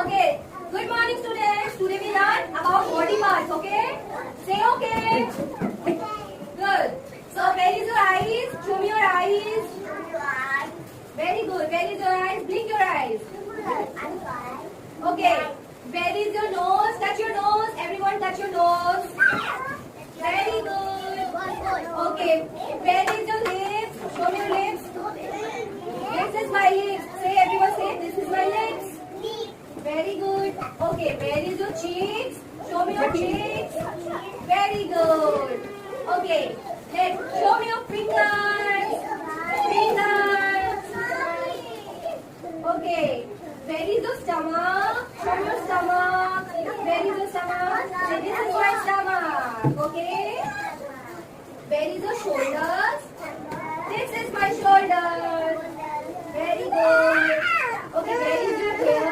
Okay. Good morning, students. Today we learn about body parts. Okay. Say okay. Good. So where is your eyes? Show me your eyes. Very good. Where is your eyes? Blink your eyes. Okay. Where is your nose? Touch your nose. Everyone touch your nose. Very good. Okay. Where is your lips? Show me your lips. This is my lips. Say everyone say this is my lips. Very good. Okay. Where is your cheeks? Show me your cheeks. Very good. Okay. Show me your fingers. Fingers. Okay. Where is your stomach? Show me your stomach. Where is your stomach? Say this is my stomach. Okay. Where is your shoulders? This is my shoulders. Very good. Okay. Where is your hair?